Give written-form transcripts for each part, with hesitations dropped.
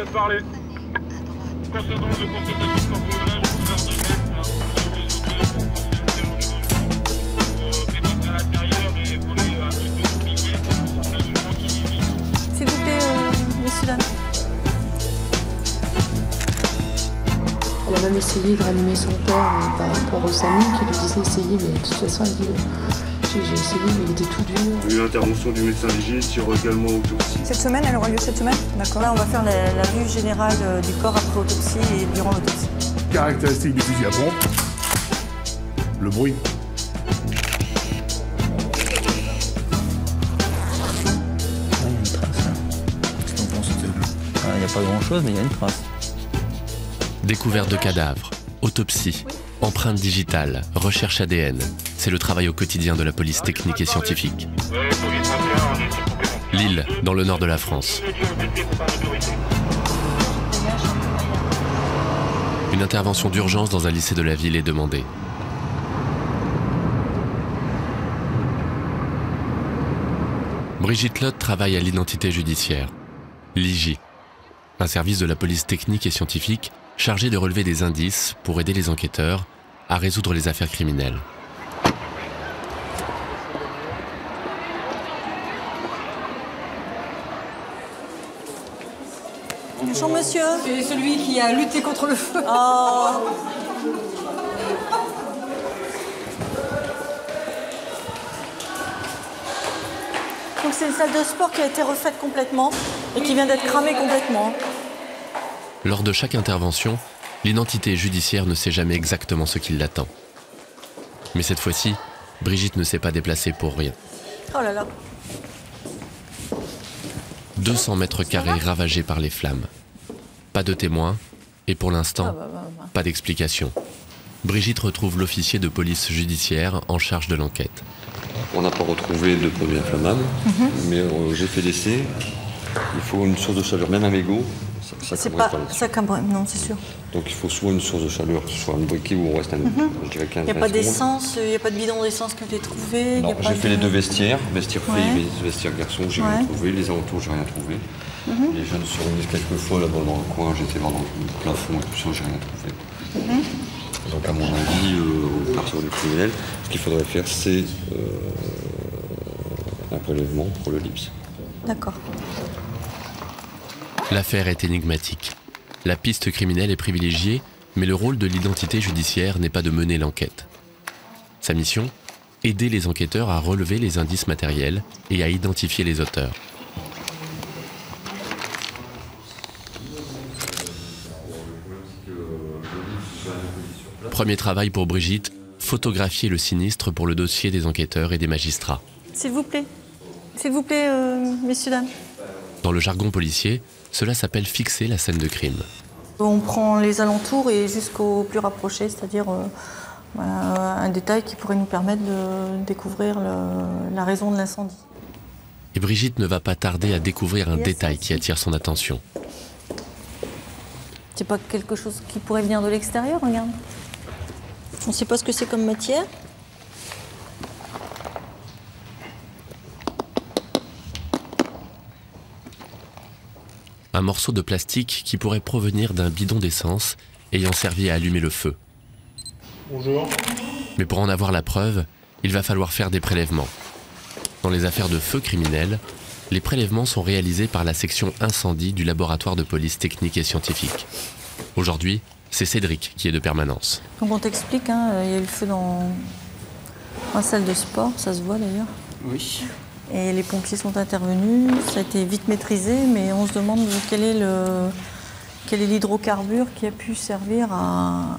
4 parler. Concernant le constatation de cambriolage, à l'intérieur et voler un petit peu de billets pour sortir du monde qui... S'il vous plaît, messieurs, dames. Elle a même essayé de ranimer son père par rapport aux amis qui lui disaient essayer, mais de toute façon elle dit j'ai essayé mais il était tout dur. Il y a eu l'intervention du médecin légiste, il y aura également autopsie. Cette semaine, elle aura lieu cette semaine? D'accord. Là, on va faire la vue générale du corps après autopsie et durant l'autopsie. Caractéristique du fusil à pompe. Le bruit. Il y a une trace. Qu'est-ce qu'on pense? Il n'y a pas grand-chose, mais il y a une trace. Découverte de cadavres, autopsie, empreintes digitales, recherche ADN. C'est le travail au quotidien de la police technique et scientifique. Lille, dans le nord de la France. Une intervention d'urgence dans un lycée de la ville est demandée. Brigitte Lotte travaille à l'identité judiciaire, l'IJ, un service de la police technique et scientifique chargé de relever des indices pour aider les enquêteurs à résoudre les affaires criminelles. Bonjour monsieur. C'est celui qui a lutté contre le feu. Oh. Donc c'est une salle de sport qui a été refaite complètement et qui vient d'être cramée complètement. Lors de chaque intervention, l'identité judiciaire ne sait jamais exactement ce qui l'attend. Mais cette fois-ci, Brigitte ne s'est pas déplacée pour rien. Oh là là. 200 mètres carrés ravagés par les flammes. Pas de témoins et pour l'instant, pas d'explication. Brigitte retrouve l'officier de police judiciaire en charge de l'enquête. On n'a pas retrouvé de produits inflammables, mais j'ai fait l'essai. Il faut une source de chaleur, même un mégot. Ça cambrème, non, c'est sûr. Donc il faut soit une source de chaleur, soit un briquet où on reste je dirais 15 Il n'y a pas d'essence, il n'y a pas de bidon d'essence qui a été trouvé. Non, j'ai fait les deux vestiaires, vestiaire filles et vestiaire garçon, j'ai rien trouvé. Les alentours, j'ai rien trouvé. Les jeunes se réunissent quelques fois là-bas dans le coin, j'étais voir dans le plafond et tout ça, j'ai rien trouvé. Donc à mon avis, au partir du criminel, ce qu'il faudrait faire, c'est un prélèvement pour le LIPS. D'accord. L'affaire est énigmatique. La piste criminelle est privilégiée, mais le rôle de l'identité judiciaire n'est pas de mener l'enquête. Sa mission ? Aider les enquêteurs à relever les indices matériels et à identifier les auteurs. Premier travail pour Brigitte, photographier le sinistre pour le dossier des enquêteurs et des magistrats. S'il vous plaît, messieurs, dames. Dans le jargon policier, cela s'appelle fixer la scène de crime. On prend les alentours et jusqu'au plus rapproché, c'est-à-dire un détail qui pourrait nous permettre de découvrir la raison de l'incendie. Et Brigitte ne va pas tarder à découvrir un détail qui attire son attention. C'est pas quelque chose qui pourrait venir de l'extérieur, regarde. On ne sait pas ce que c'est comme matière. Un morceau de plastique qui pourrait provenir d'un bidon d'essence ayant servi à allumer le feu. Bonjour. Mais pour en avoir la preuve, il va falloir faire des prélèvements. Dans les affaires de feu criminels, les prélèvements sont réalisés par la section incendie du laboratoire de police technique et scientifique. Aujourd'hui, c'est Cédric qui est de permanence. Donc on t'explique, il y a eu le feu dans la salle de sport, ça se voit d'ailleurs. Oui. Et les pompiers sont intervenus, ça a été vite maîtrisé, mais on se demande quel est l'hydrocarbure qui a pu servir à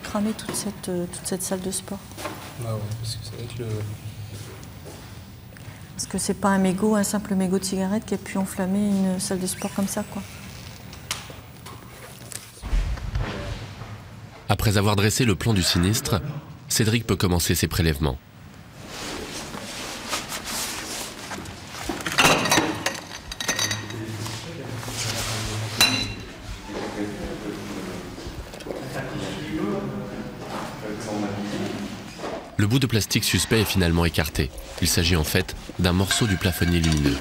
cramer toute cette salle de sport. Ah ouais, parce que c'est vrai que Parce que c'est pas un mégot, un simple mégot de cigarette qui a pu enflammer une salle de sport comme ça, quoi. Après avoir dressé le plan du sinistre, Cédric peut commencer ses prélèvements. Le bout de plastique suspect est finalement écarté. Il s'agit en fait d'un morceau du plafonnier lumineux.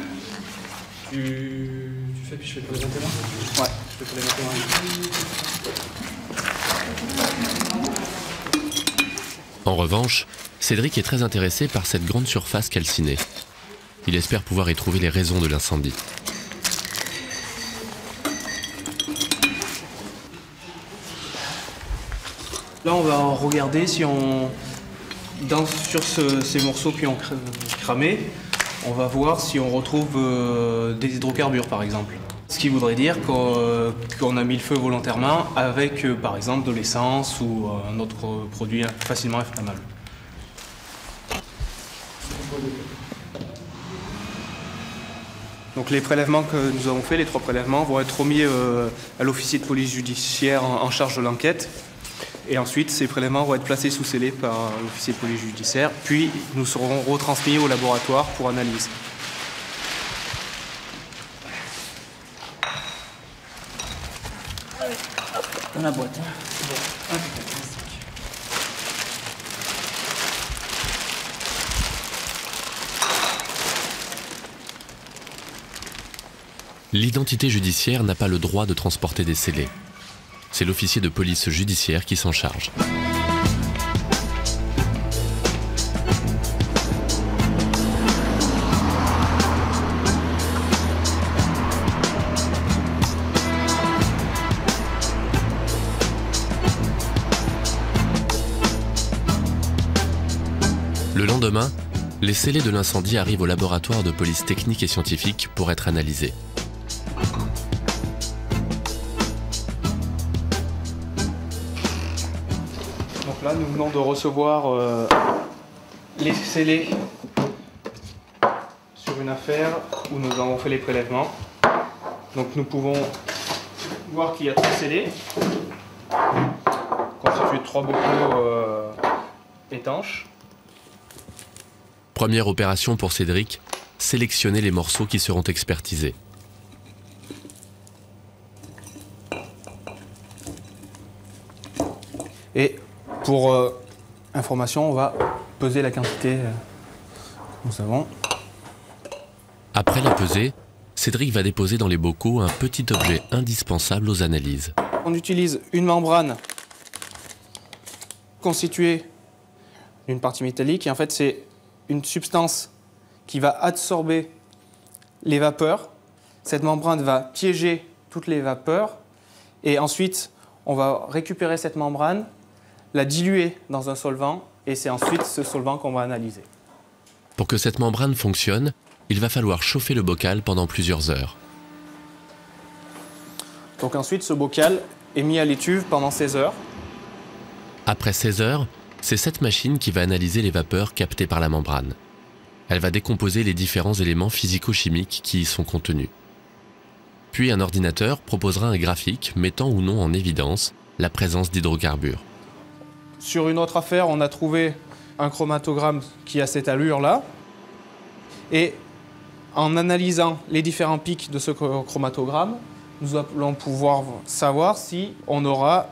Tu fais fais, puis je fais pour les 21. Ouais, je fais pour les 21. En revanche, Cédric est très intéressé par cette grande surface calcinée. Il espère pouvoir y trouver les raisons de l'incendie. Là, on va regarder si on... sur ces morceaux qui ont cramé, on va voir si on retrouve des hydrocarbures, par exemple. Ce qui voudrait dire qu'on a mis le feu volontairement avec, par exemple, de l'essence ou un autre produit facilement inflammable. Donc les prélèvements que nous avons faits, les 3 prélèvements, vont être remis à l'officier de police judiciaire en charge de l'enquête. Et ensuite, ces prélèvements vont être placés sous scellé par l'officier de police judiciaire, puis nous serons retransmis au laboratoire pour analyse. Dans la boîte. L'identité judiciaire n'a pas le droit de transporter des scellés. C'est l'officier de police judiciaire qui s'en charge. Le lendemain, les scellés de l'incendie arrivent au laboratoire de police technique et scientifique pour être analysés. Là, nous venons de recevoir les scellés sur une affaire où nous avons fait les prélèvements. Donc nous pouvons voir qu'il y a 3 scellés constitués de 3 bocaux étanches. Première opération pour Cédric, sélectionner les morceaux qui seront expertisés. Et pour information, on va peser la quantité que nous avons. Après la pesée, Cédric va déposer dans les bocaux un petit objet indispensable aux analyses. On utilise une membrane constituée d'une partie métallique et en fait c'est une substance qui va absorber les vapeurs. Cette membrane va piéger toutes les vapeurs et ensuite on va récupérer cette membrane, la diluer dans un solvant et c'est ensuite ce solvant qu'on va analyser. Pour que cette membrane fonctionne, il va falloir chauffer le bocal pendant plusieurs heures. Donc ensuite ce bocal est mis à l'étuve pendant 16 heures. Après 16 heures, c'est cette machine qui va analyser les vapeurs captées par la membrane. Elle va décomposer les différents éléments physico-chimiques qui y sont contenus. Puis un ordinateur proposera un graphique mettant ou non en évidence la présence d'hydrocarbures. Sur une autre affaire, on a trouvé un chromatogramme qui a cette allure-là. Et en analysant les différents pics de ce chromatogramme, nous allons pouvoir savoir si on aura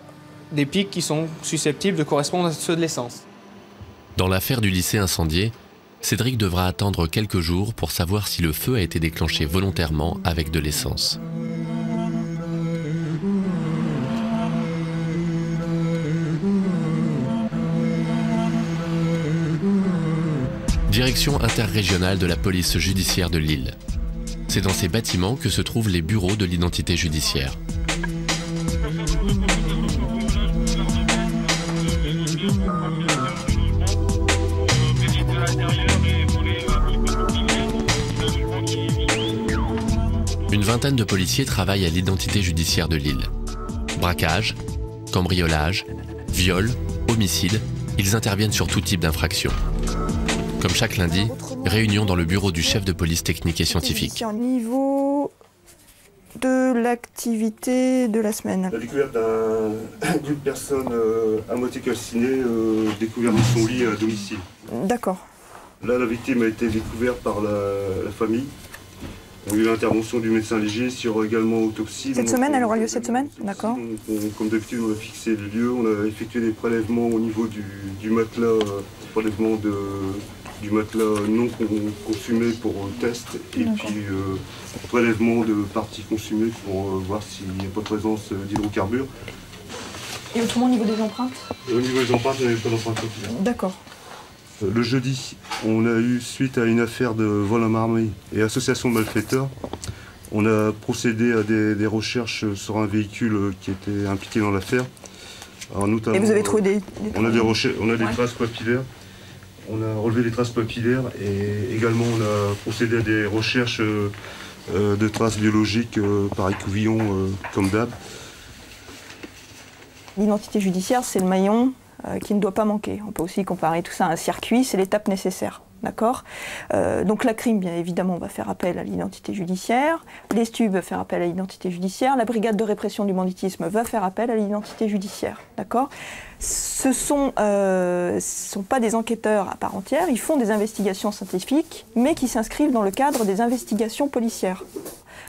des pics qui sont susceptibles de correspondre à ceux de l'essence. Dans l'affaire du lycée incendié, Cédric devra attendre quelques jours pour savoir si le feu a été déclenché volontairement avec de l'essence. Direction interrégionale de la police judiciaire de Lille. C'est dans ces bâtiments que se trouvent les bureaux de l'identité judiciaire. Une vingtaine de policiers travaillent à l'identité judiciaire de Lille. Braquage, cambriolage, viol, homicide, ils interviennent sur tout type d'infraction. Comme chaque lundi, réunion dans le bureau du chef de police technique et scientifique. Au niveau de l'activité de la semaine. La découverte d'une personne à moitié calcinée, découverte dans son lit à domicile. D'accord. Là, la victime a été découverte par la famille. On a eu l'intervention du médecin légiste, il y aura également autopsie. Cette semaine, elle aura lieu cette semaine? D'accord. Comme d'habitude, on a fixé les lieux, on a effectué des prélèvements au niveau du matelas, prélèvement du matelas non consumé pour test et puis prélèvement de parties consumées pour voir s'il n'y a pas de présence d'hydrocarbures. Et autrement, au niveau des empreintes? Au niveau des empreintes, il n'y avait pas d'empreintes capillaires. D'accord. Le jeudi, on a eu, suite à une affaire de vol à main armée et association de malfaiteurs, on a procédé à des recherches sur un véhicule qui était impliqué dans l'affaire. Et vous avez trouvé des on a des traces papillaires. On a relevé des traces papillaires et également on a procédé à des recherches de traces biologiques par écouvillon comme d'hab. L'identité judiciaire, c'est le maillon qui ne doit pas manquer. On peut aussi comparer tout ça à un circuit, c'est l'étape nécessaire. D'accord. Donc la crime, bien évidemment, va faire appel à l'identité judiciaire. Les STUB va faire appel à l'identité judiciaire. La brigade de répression du banditisme va faire appel à l'identité judiciaire. D'accord. Ce ne sont pas des enquêteurs à part entière. Ils font des investigations scientifiques, mais qui s'inscrivent dans le cadre des investigations policières.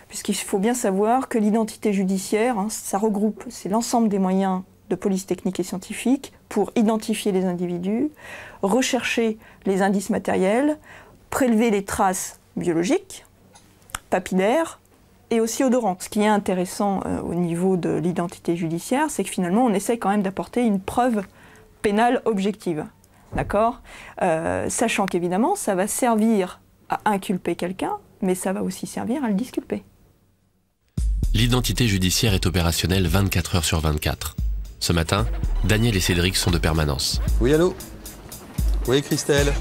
Puisqu'il faut bien savoir que l'identité judiciaire, ça regroupe, c'est l'ensemble des moyens de police technique et scientifique pour identifier les individus, rechercher les indices matériels, prélever les traces biologiques, papillaires et aussi odorantes. Ce qui est intéressant au niveau de l'identité judiciaire, c'est que finalement on essaie quand même d'apporter une preuve pénale objective. D'accord ? Sachant qu'évidemment ça va servir à inculper quelqu'un, mais ça va aussi servir à le disculper. L'identité judiciaire est opérationnelle 24 heures sur 24. Ce matin, Daniel et Cédric sont de permanence. Oui, allô? Oui, Christelle.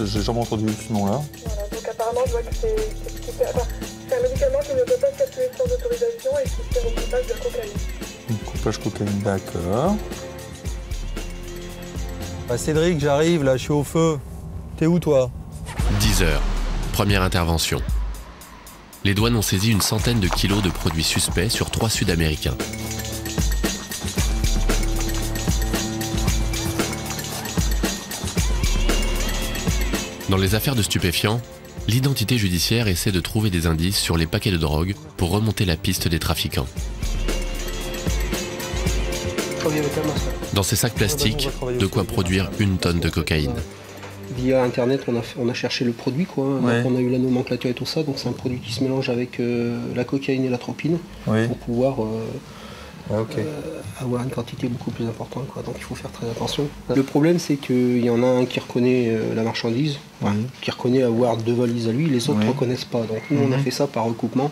J'ai jamais entendu ce nom-là. Voilà, donc apparemment, je vois que c'est un médicament qui ne peut pas circuler sans autorisation et qui sert au coupage de cocaïne. Coupage cocaïne, d'accord. Ah, Cédric, j'arrive, là, je suis au feu. T'es où, toi? 10 heures. Première intervention. Les douanes ont saisi une centaine de kilos de produits suspects sur 3 Sud-Américains. Dans les affaires de stupéfiants, l'identité judiciaire essaie de trouver des indices sur les paquets de drogue pour remonter la piste des trafiquants. Dans ces sacs plastiques, de quoi produire 1 tonne de cocaïne. Via Internet, on a cherché le produit, quoi. Ouais. On a eu la nomenclature et tout ça, donc c'est un produit qui se mélange avec la cocaïne et l'atropine pour pouvoir avoir une quantité beaucoup plus importante, quoi. Donc il faut faire très attention. Le problème, c'est qu'il y en a un qui reconnaît la marchandise, qui reconnaît avoir 2 valises à lui, les autres ne reconnaissent pas. Donc nous, on a fait ça par recoupement.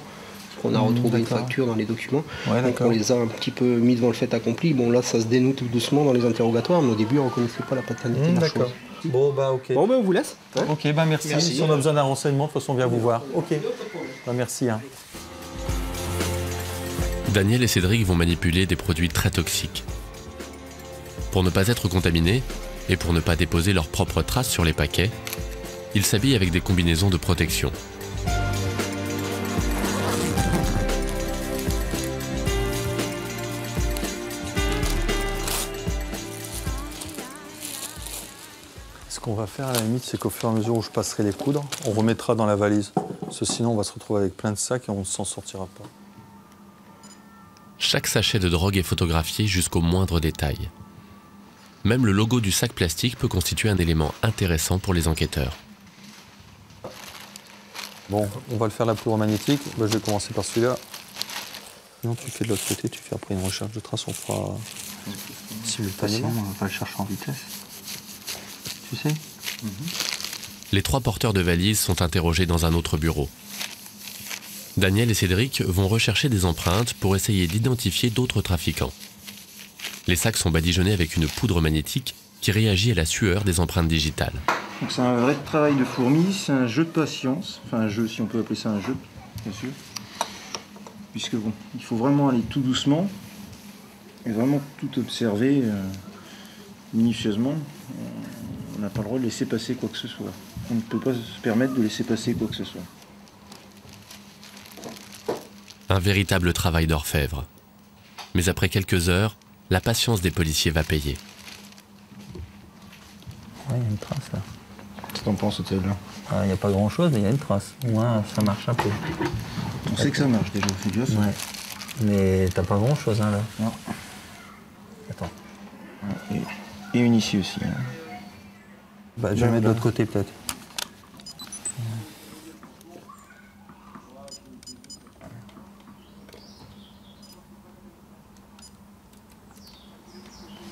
On a retrouvé une facture dans les documents, donc on les a un petit peu mis devant le fait accompli. Bon là, ça se dénoue tout doucement dans les interrogatoires, mais au début, on ne reconnaissait pas la paternité de la chose. Bon, bah ok. Bon, bah on vous laisse. Hein. Ok, bah merci. Si on a besoin d'un renseignement, de toute façon, on vient vous voir. Ok. Bah merci. Hein. Daniel et Cédric vont manipuler des produits très toxiques. Pour ne pas être contaminés et pour ne pas déposer leurs propres traces sur les paquets, ils s'habillent avec des combinaisons de protection. Ce qu'on va faire à la limite, c'est qu'au fur et à mesure où je passerai les poudres, on remettra dans la valise. Parce que sinon, on va se retrouver avec plein de sacs et on ne s'en sortira pas. Chaque sachet de drogue est photographié jusqu'au moindre détail. Même le logo du sac plastique peut constituer un élément intéressant pour les enquêteurs. Bon, on va le faire la poudre magnétique. Bah, je vais commencer par celui-là. Non, tu fais de l'autre côté, tu fais après une recherche de traces, on fera simultanément. On va le chercher en vitesse. Tu sais? Les 3 porteurs de valises sont interrogés dans un autre bureau. Daniel et Cédric vont rechercher des empreintes pour essayer d'identifier d'autres trafiquants. Les sacs sont badigeonnés avec une poudre magnétique qui réagit à la sueur des empreintes digitales. Donc c'est un vrai travail de fourmi, c'est un jeu de patience, enfin un jeu si on peut appeler ça un jeu, bien sûr. Puisque bon, il faut vraiment aller tout doucement et vraiment tout observer minutieusement. On n'a pas le droit de laisser passer quoi que ce soit. On ne peut pas se permettre de laisser passer quoi que ce soit. Un véritable travail d'orfèvre. Mais après quelques heures, la patience des policiers va payer. Ouais, il y a une trace là. Qu'est-ce que t'en penses, Hôtel? Il n'y a pas grand chose, mais il y a une trace. Au moins, ça marche un peu. On sait que ça marche déjà, c'est déjà ça. Ouais. Mais t'as pas grand chose hein, là. Non. Attends. Et une ici aussi. Hein. Bah, je vais mettre de l'autre côté peut-être.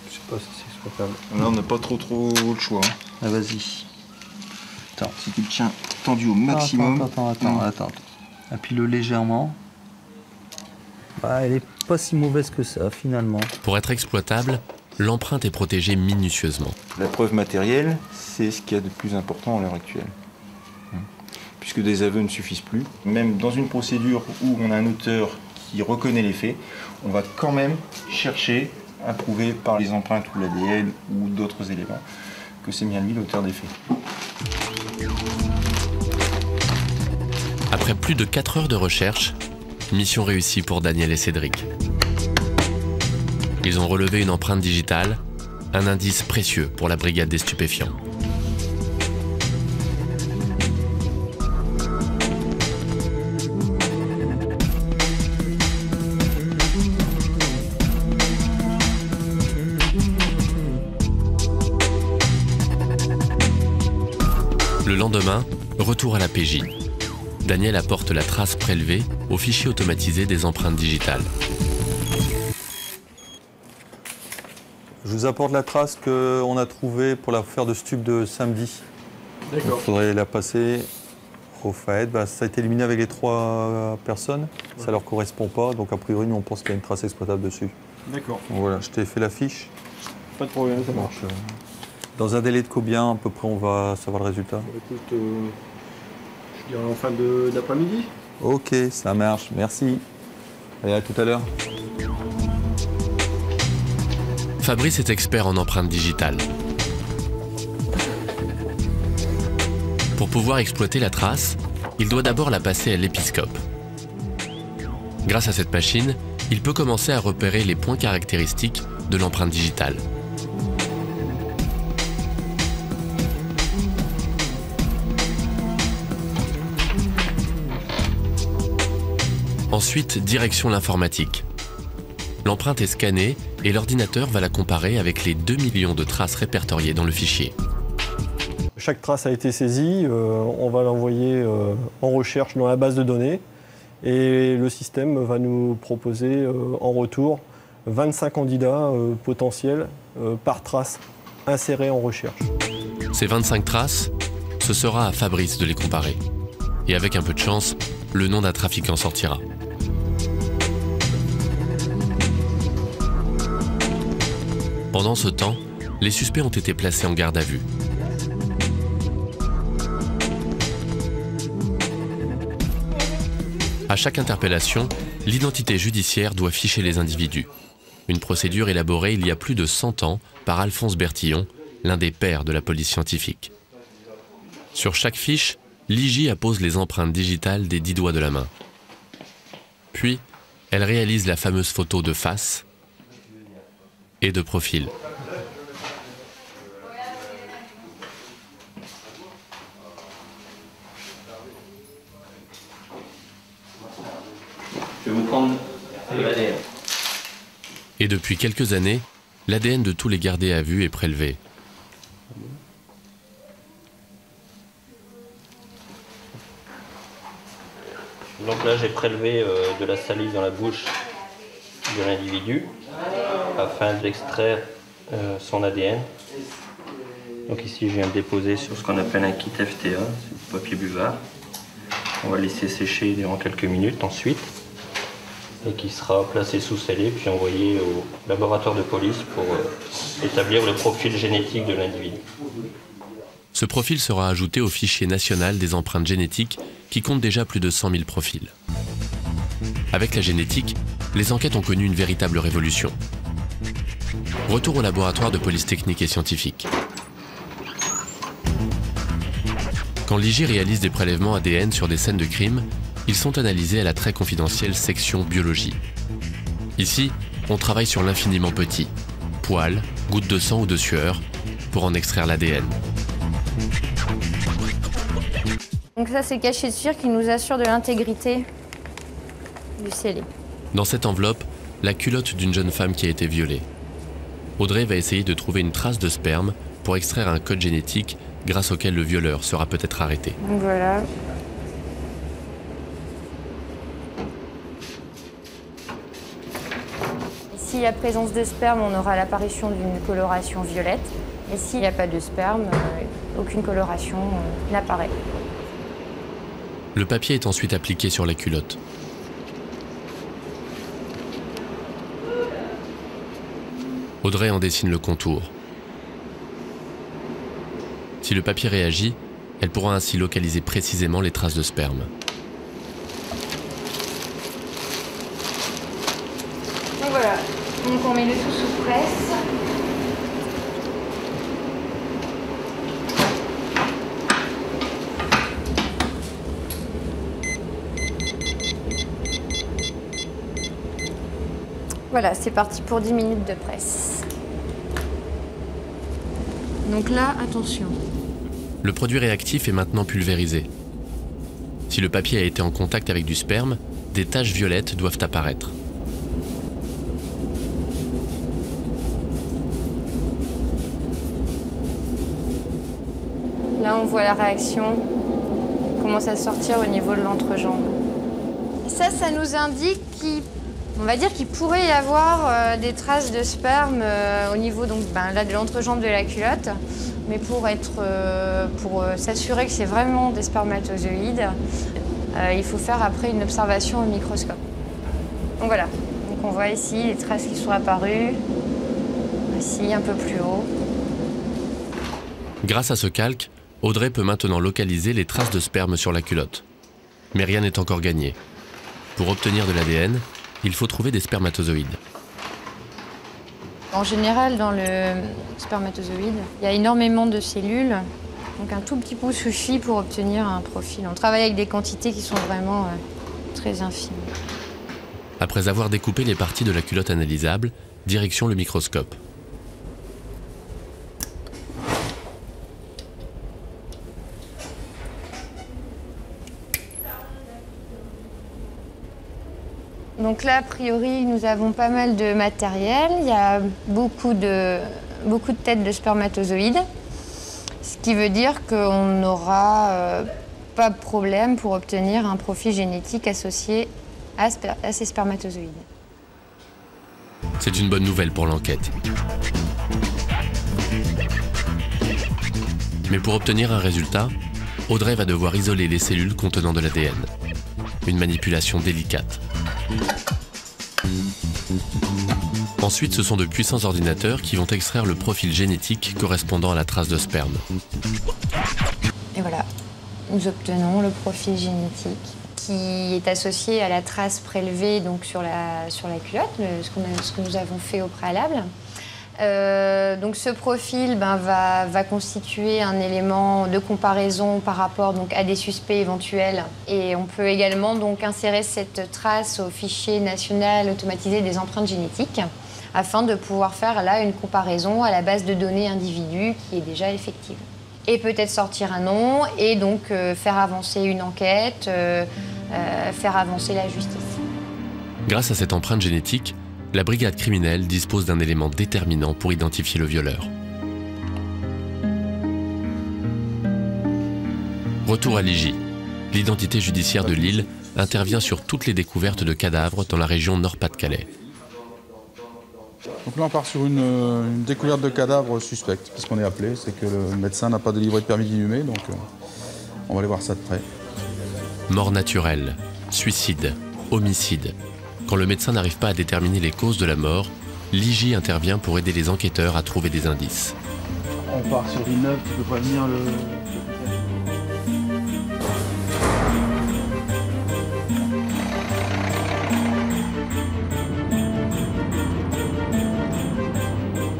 Je sais pas si c'est exploitable. Là, on n'a pas trop le choix. Hein. Ah, vas-y. Attends, si tu le tiens tendu au maximum. Attends. Appuie-le légèrement. Bah, elle est pas si mauvaise que ça, finalement. Pour être exploitable, l'empreinte est protégée minutieusement. La preuve matérielle, c'est ce qu'il y a de plus important à l'heure actuelle. Puisque des aveux ne suffisent plus. Même dans une procédure où on a un auteur qui reconnaît les faits, on va quand même chercher à prouver par les empreintes ou l'ADN ou d'autres éléments que c'est bien lui l'auteur des faits. Après plus de 4 heures de recherche, mission réussie pour Daniel et Cédric. Ils ont relevé une empreinte digitale, un indice précieux pour la brigade des stupéfiants. Le lendemain, retour à la PJ. Daniel apporte la trace prélevée au fichier automatisé des empreintes digitales. Je vous apporte la trace qu'on a trouvée pour l'affaire de stup de samedi. D'accord. Il faudrait la passer au FAED. Bah, ça a été éliminé avec les 3 personnes. Ouais. Ça leur correspond pas. Donc a priori, nous on pense qu'il y a une trace exploitable dessus. D'accord. Voilà, je t'ai fait la fiche. Pas de problème, ça marche. Dans un délai de combien à peu près on va savoir le résultat? Écoute, je dirais en fin d'après-midi. Ok, ça marche. Merci. Allez, à tout à l'heure. Fabrice est expert en empreintes digitales. Pour pouvoir exploiter la trace, il doit d'abord la passer à l'épiscope. Grâce à cette machine, il peut commencer à repérer les points caractéristiques de l'empreinte digitale. Ensuite, direction l'informatique. L'empreinte est scannée et l'ordinateur va la comparer avec les 2 millions de traces répertoriées dans le fichier. Chaque trace a été saisie, on va l'envoyer en recherche dans la base de données et le système va nous proposer en retour 25 candidats potentiels par trace insérés en recherche. Ces 25 traces, ce sera à Fabrice de les comparer. Et avec un peu de chance, le nom d'un trafiquant sortira. Pendant ce temps, les suspects ont été placés en garde à vue. À chaque interpellation, l'identité judiciaire doit ficher les individus. Une procédure élaborée il y a plus de 100 ans par Alphonse Bertillon, l'un des pères de la police scientifique. Sur chaque fiche, l'IJ appose les empreintes digitales des 10 doigts de la main. Puis, elle réalise la fameuse photo de face et de profil. Je vais vous prendre l'ADN. Et depuis quelques années, l'ADN de tous les gardés à vue est prélevé. Donc là, j'ai prélevé de la salive dans la bouche de l'individu afin d'extraire son ADN. Donc ici, je viens de déposer sur ce qu'on appelle un kit FTA, c'est du papier buvard. On va le laisser sécher durant quelques minutes ensuite et qui sera placé sous scellé puis envoyé au laboratoire de police pour établir le profil génétique de l'individu. Ce profil sera ajouté au fichier national des empreintes génétiques qui compte déjà plus de 100 000 profils. Avec la génétique, les enquêtes ont connu une véritable révolution. Retour au laboratoire de police technique et scientifique. Quand l'IJ réalise des prélèvements ADN sur des scènes de crime, ils sont analysés à la très confidentielle section biologie. Ici, on travaille sur l'infiniment petit, poils, gouttes de sang ou de sueur, pour en extraire l'ADN. Donc ça, c'est le cachet de suture qui nous assure de l'intégrité du scellé. Dans cette enveloppe, la culotte d'une jeune femme qui a été violée. Audrey va essayer de trouver une trace de sperme pour extraire un code génétique grâce auquel le violeur sera peut-être arrêté. Donc voilà. S'il y a présence de sperme, on aura l'apparition d'une coloration violette. Et s'il n'y a pas de sperme, aucune coloration n'apparaît. Le papier est ensuite appliqué sur la culotte. Audrey en dessine le contour. Si le papier réagit, elle pourra ainsi localiser précisément les traces de sperme. Donc voilà, donc on met le tout sous presse. Voilà, c'est parti pour 10 minutes de presse. Donc là, attention. Le produit réactif est maintenant pulvérisé. Si le papier a été en contact avec du sperme, des taches violettes doivent apparaître. Là, on voit la réaction commence à sortir au niveau de l'entrejambe. Ça nous indique on va dire qu'il pourrait y avoir des traces de sperme au niveau donc, là, de l'entrejambe de la culotte. Mais pour s'assurer que c'est vraiment des spermatozoïdes, il faut faire après une observation au microscope. Donc voilà, donc on voit ici les traces qui sont apparues, ici un peu plus haut. Grâce à ce calque, Audrey peut maintenant localiser les traces de sperme sur la culotte. Mais rien n'est encore gagné. Pour obtenir de l'ADN, il faut trouver des spermatozoïdes. En général, dans le spermatozoïde, il y a énormément de cellules, donc un tout petit peu suffit pour obtenir un profil. On travaille avec des quantités qui sont vraiment très infimes. Après avoir découpé les parties de la culotte analysable, direction le microscope. Donc là, a priori, nous avons pas mal de matériel. Il y a beaucoup de têtes de spermatozoïdes, ce qui veut dire qu'on n'aura pas de problème pour obtenir un profil génétique associé à ces spermatozoïdes. C'est une bonne nouvelle pour l'enquête. Mais pour obtenir un résultat, Audrey va devoir isoler les cellules contenant de l'ADN. Une manipulation délicate. Ensuite, ce sont de puissants ordinateurs qui vont extraire le profil génétique correspondant à la trace de sperme. Et voilà, nous obtenons le profil génétique qui est associé à la trace prélevée donc, sur la culotte, ce que nous avons fait au préalable. Donc ce profil va constituer un élément de comparaison par rapport donc, à des suspects éventuels. Et on peut également donc, insérer cette trace au fichier national automatisé des empreintes génétiques afin de pouvoir faire là une comparaison à la base de données individus qui est déjà effective. Et peut-être sortir un nom et donc faire avancer une enquête, faire avancer la justice. Grâce à cette empreinte génétique, la brigade criminelle dispose d'un élément déterminant pour identifier le violeur. Retour à Ligy. L'identité judiciaire de Lille intervient sur toutes les découvertes de cadavres dans la région Nord-Pas-de-Calais. Donc là, on part sur une découverte de cadavre suspecte, puisqu'on est appelé, c'est que le médecin n'a pas délivré de permis d'inhumer, donc on va aller voir ça de près. Mort naturelle, suicide, homicide. Quand le médecin n'arrive pas à déterminer les causes de la mort, Ligy intervient pour aider les enquêteurs à trouver des indices. On part sur Villeneuve, tu peux prévenir le...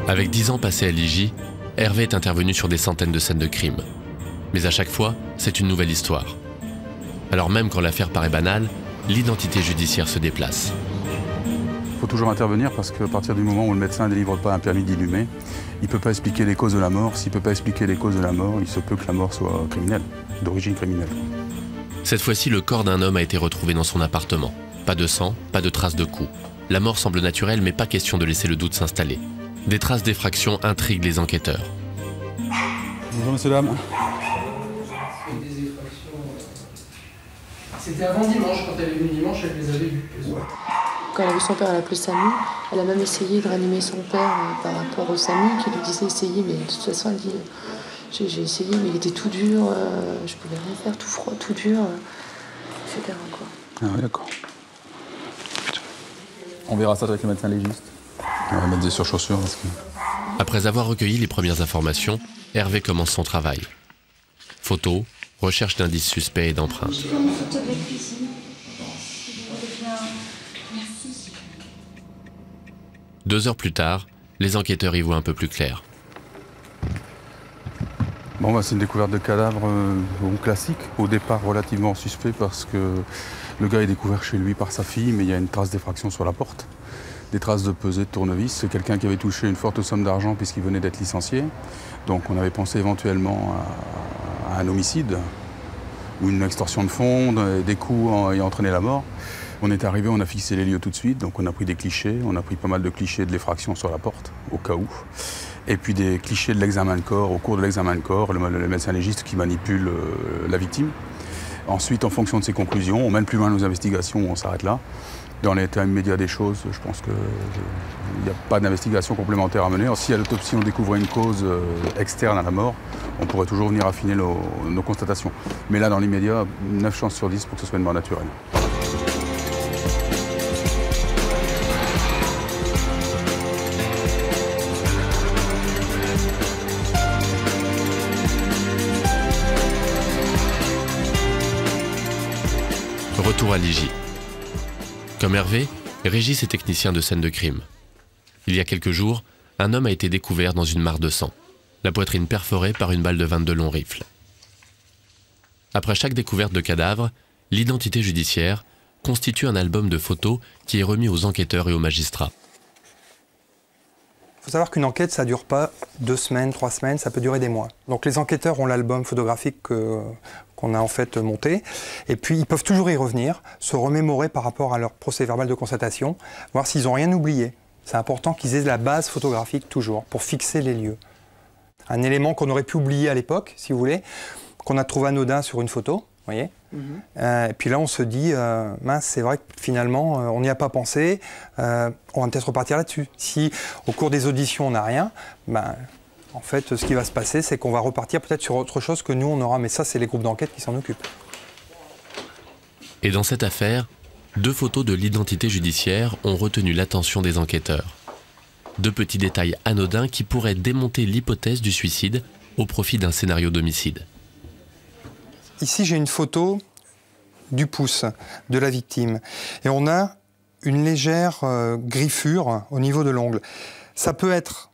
Avec 10 ans passés à Ligy, Hervé est intervenu sur des centaines de scènes de crime. Mais à chaque fois, c'est une nouvelle histoire. Alors même quand l'affaire paraît banale, l'identité judiciaire se déplace. Il faut toujours intervenir parce qu'à partir du moment où le médecin ne délivre pas un permis d'inhumer, il ne peut pas expliquer les causes de la mort. S'il ne peut pas expliquer les causes de la mort, il se peut que la mort soit criminelle, d'origine criminelle. Cette fois-ci, le corps d'un homme a été retrouvé dans son appartement. Pas de sang, pas de traces de coups. La mort semble naturelle, mais pas question de laisser le doute s'installer. Des traces d'effraction intriguent les enquêteurs. Bonjour messieurs, dames. C'était avant dimanche, quand elle est venue dimanche, elle les avait vus. Quand elle a vu son père, elle a appelé Samy. Elle a même essayé de ranimer son père par rapport au Samy qui lui disait essayer, mais de toute façon elle dit j'ai essayé mais il était tout dur, je pouvais rien faire, tout froid, tout dur, etc. quoi. Ah oui, d'accord. On verra ça avec le médecin légiste. On va mettre des surchaussures parce que... Après avoir recueilli les premières informations, Hervé commence son travail. Photos, recherche d'indices suspects et d'empreintes. 2 heures plus tard, les enquêteurs y voient un peu plus clair. Bon, bah, c'est une découverte de cadavre classique, au départ relativement suspect parce que le gars est découvert chez lui par sa fille, mais il y a une trace d'effraction sur la porte, des traces de pesée de tournevis. C'est quelqu'un qui avait touché une forte somme d'argent puisqu'il venait d'être licencié. Donc on avait pensé éventuellement à un homicide ou une extorsion de fonds, des coups ayant entraîné la mort. On est arrivé, on a fixé les lieux tout de suite, donc on a pris des clichés, on a pris pas mal de clichés de l'effraction sur la porte, au cas où. Et puis des clichés de l'examen de corps, au cours de l'examen de corps, le médecin légiste qui manipule la victime. Ensuite, en fonction de ses conclusions, on mène plus loin nos investigations, on s'arrête là. Dans l'état immédiat des choses, je pense qu'il n'y a pas d'investigation complémentaire à mener. Alors, si à l'autopsie on découvrait une cause externe à la mort, on pourrait toujours venir affiner nos constatations. Mais là, dans l'immédiat, 9 chances sur 10 pour que ce soit une mort naturelle. Retour à Ligy. Comme Hervé, Régis est technicien de scène de crime. Il y a quelques jours, un homme a été découvert dans une mare de sang, la poitrine perforée par une balle de 22 longs rifles. Après chaque découverte de cadavre, l'identité judiciaire constitue un album de photos qui est remis aux enquêteurs et aux magistrats. Il faut savoir qu'une enquête, ça ne dure pas 2 semaines, 3 semaines, ça peut durer des mois. Donc les enquêteurs ont l'album photographique qu'on a en fait monté, et puis ils peuvent toujours y revenir, se remémorer par rapport à leur procès-verbal de constatation, voir s'ils n'ont rien oublié. C'est important qu'ils aient la base photographique toujours, pour fixer les lieux. Un élément qu'on aurait pu oublier à l'époque, si vous voulez, qu'on a trouvé anodin sur une photo, vous voyez. Et puis là, on se dit, mince, c'est vrai que finalement, on n'y a pas pensé, on va peut-être repartir là-dessus. Si au cours des auditions, on n'a rien, ben, en fait, ce qui va se passer, c'est qu'on va repartir peut-être sur autre chose que nous, on aura. Mais ça, c'est les groupes d'enquête qui s'en occupent. Et dans cette affaire, 2 photos de l'identité judiciaire ont retenu l'attention des enquêteurs. 2 petits détails anodins qui pourraient démonter l'hypothèse du suicide au profit d'un scénario d'homicide. Ici, j'ai une photo du pouce de la victime. Et on a une légère griffure au niveau de l'ongle. Ça peut être,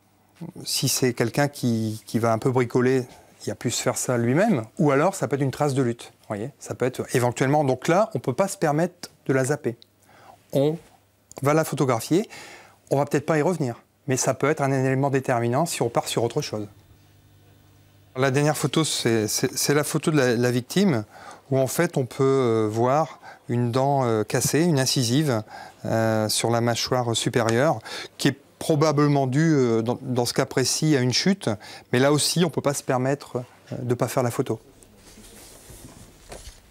si c'est quelqu'un qui va un peu bricoler, il a pu se faire ça lui-même, ou alors ça peut être une trace de lutte. Vous voyez, ça peut être éventuellement. Donc là, on ne peut pas se permettre de la zapper. On va la photographier, on ne va peut-être pas y revenir, mais ça peut être un élément déterminant si on part sur autre chose. La dernière photo, c'est la photo de la victime, où en fait on peut voir une dent cassée, une incisive, sur la mâchoire supérieure, qui est probablement due, dans ce cas précis, à une chute, mais là aussi on ne peut pas se permettre de ne pas faire la photo.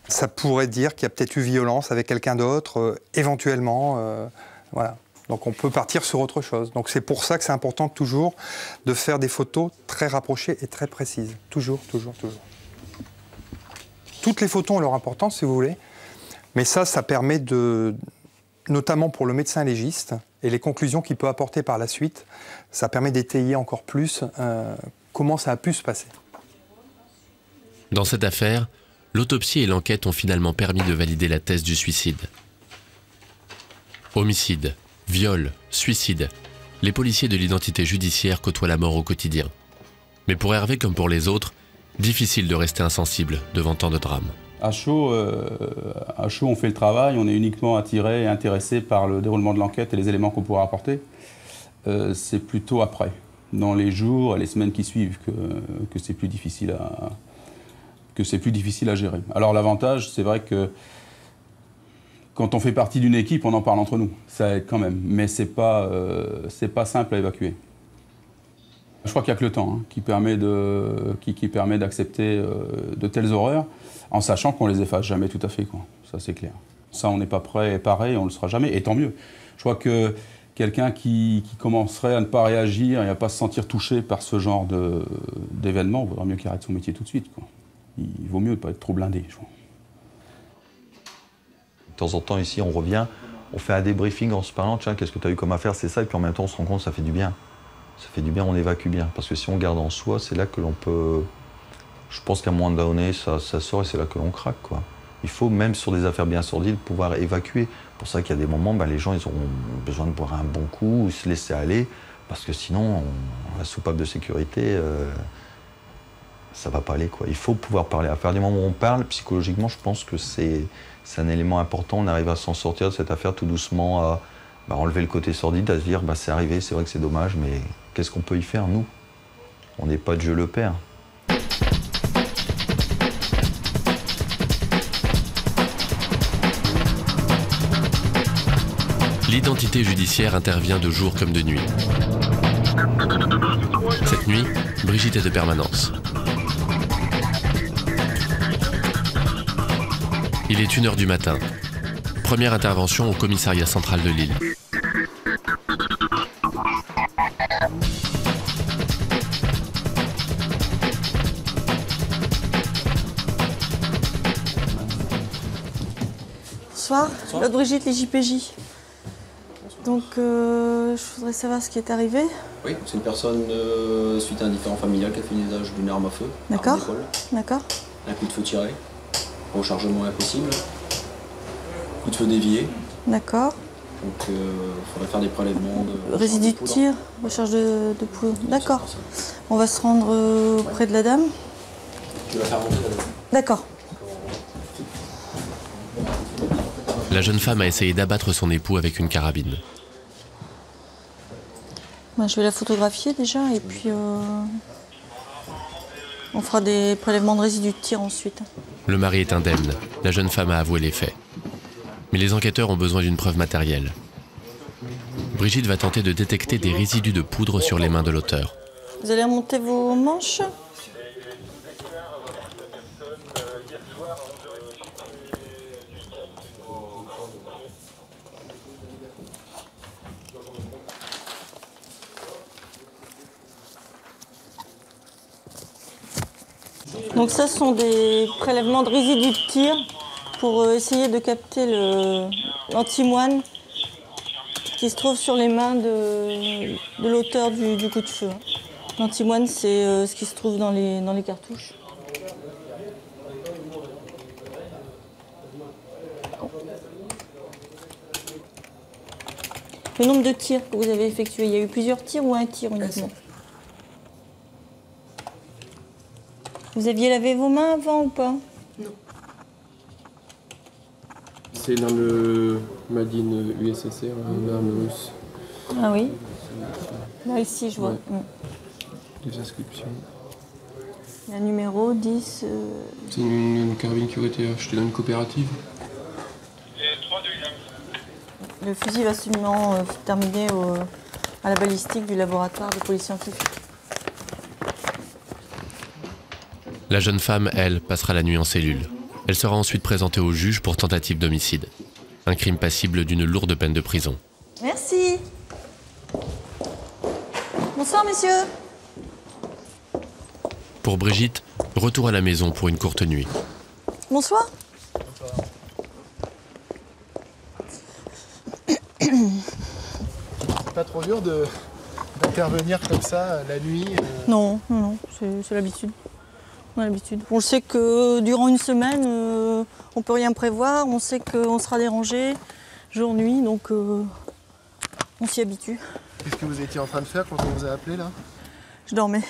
Ça pourrait dire qu'il y a peut-être eu violence avec quelqu'un d'autre, éventuellement, voilà. Donc on peut partir sur autre chose. Donc c'est pour ça que c'est important toujours de faire des photos très rapprochées et très précises. Toujours, toujours, toujours. Toutes les photos ont leur importance, si vous voulez. Mais ça permet de, notamment pour le médecin légiste, et les conclusions qu'il peut apporter par la suite, ça permet d'étayer encore plus comment ça a pu se passer. Dans cette affaire, l'autopsie et l'enquête ont finalement permis de valider la thèse du suicide. Homicide, viol, suicide, les policiers de l'identité judiciaire côtoient la mort au quotidien. Mais pour Hervé comme pour les autres, difficile de rester insensible devant tant de drames. À chaud, on fait le travail, on est uniquement attiré et intéressé par le déroulement de l'enquête et les éléments qu'on pourra apporter. C'est plutôt après, dans les jours et les semaines qui suivent, que c'est plus difficile à gérer. Alors l'avantage, c'est vrai que quand on fait partie d'une équipe, on en parle entre nous. Ça aide quand même, mais c'est pas simple à évacuer. Je crois qu'il n'y a que le temps qui permet d'accepter de telles horreurs, en sachant qu'on les efface jamais tout à fait, quoi. Ça c'est clair. Ça on n'est pas prêt et pareil, on ne le sera jamais, et tant mieux. Je crois que quelqu'un qui commencerait à ne pas réagir et à ne pas se sentir touché par ce genre d'événement, il vaudrait mieux qu'il arrête son métier tout de suite, quoi. Il vaut mieux ne pas être trop blindé, je crois. De temps en temps, ici, on revient, on fait un débriefing en se parlant, tiens, qu'est-ce que tu as eu comme affaire, c'est ça, et puis en même temps, on se rend compte que ça fait du bien. Ça fait du bien, on évacue bien. Parce que si on garde en soi, c'est là que l'on peut... Je pense qu'à un moment donné, ça sort et c'est là que l'on craque, quoi. Il faut, même sur des affaires bien sordides, pouvoir évacuer. C'est pour ça qu'il y a des moments, les gens, ils auront besoin de boire un bon coup, ou se laisser aller, parce que sinon, la soupape de sécurité, ça va pas aller, quoi. Il faut pouvoir parler. À partir du moment où on parle, psychologiquement, je pense que c'est un élément important. On arrive à s'en sortir de cette affaire tout doucement, à enlever le côté sordide, à se dire, c'est arrivé, c'est vrai que c'est dommage, mais qu'est-ce qu'on peut y faire, nous? On n'est pas Dieu le Père. L'identité judiciaire intervient de jour comme de nuit. Cette nuit, Brigitte est de permanence. Il est 1h du matin. Première intervention au commissariat central de Lille. Bonsoir, Claude Brigitte, les JPJ. Donc, je voudrais savoir ce qui est arrivé. Oui, c'est une personne suite à un différend familial qui a fait usage d'une arme à feu. D'accord. D'accord. Un coup de feu tiré, rechargement impossible, coup de feu dévié. D'accord. Donc, il faudrait faire des prélèvements de... Résidu de tir, recharge de poudre. D'accord. On va se rendre auprès de la dame. Tu vas faire monter la dame. D'accord. La jeune femme a essayé d'abattre son époux avec une carabine. Je vais la photographier déjà et puis on fera des prélèvements de résidus de tir ensuite. Le mari est indemne. La jeune femme a avoué les faits. Mais les enquêteurs ont besoin d'une preuve matérielle. Brigitte va tenter de détecter des résidus de poudre sur les mains de l'auteur. Vous allez remonter vos manches ? Donc ça, ce sont des prélèvements de résidus de tir pour essayer de capter l'antimoine qui se trouve sur les mains de l'auteur du coup de feu. L'antimoine, c'est ce qui se trouve dans les cartouches. Le nombre de tirs que vous avez effectués, il y a eu plusieurs tirs ou un tir uniquement ? Vous aviez lavé vos mains avant ou pas? Non. C'est dans le Madine USSR, l'arme russe. Ah oui. Là, ici, je vois. Ouais. Des inscriptions. Il y a un numéro 10. C'est une carabine qui aurait été achetée dans une coopérative. Le fusil va sûrement terminer à la balistique du laboratoire de police scientifique. La jeune femme, elle, passera la nuit en cellule. Elle sera ensuite présentée au juge pour tentative d'homicide. Un crime passible d'une lourde peine de prison. Merci. Bonsoir, messieurs. Pour Brigitte, retour à la maison pour une courte nuit. Bonsoir. Pas trop dur d'intervenir comme ça la nuit Non, c'est l'habitude. On a l'habitude. On sait que durant une semaine, on peut rien prévoir. On sait qu'on sera dérangé jour, nuit, donc on s'y habitue. Qu'est-ce que vous étiez en train de faire quand on vous a appelé là? Je dormais.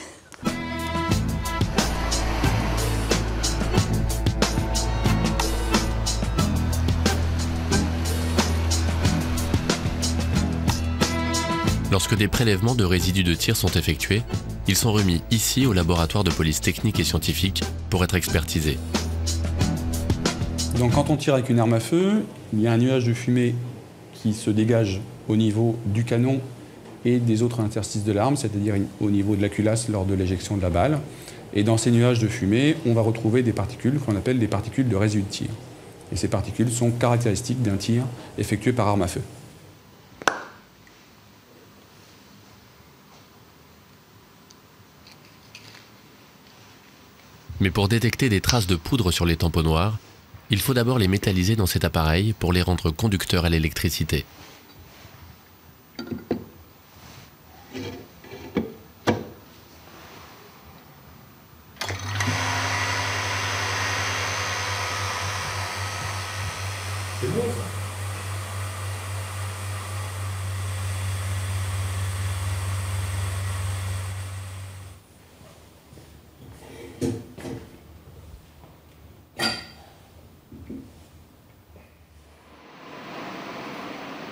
Lorsque des prélèvements de résidus de tir sont effectués, ils sont remis ici au laboratoire de police technique et scientifique pour être expertisés. Donc quand on tire avec une arme à feu, il y a un nuage de fumée qui se dégage au niveau du canon et des autres interstices de l'arme, c'est-à-dire au niveau de la culasse lors de l'éjection de la balle. Et dans ces nuages de fumée, on va retrouver des particules qu'on appelle des particules de résidus de tir. Et ces particules sont caractéristiques d'un tir effectué par arme à feu. Mais pour détecter des traces de poudre sur les tamponnoirs, il faut d'abord les métalliser dans cet appareil pour les rendre conducteurs à l'électricité. C'est bon ça.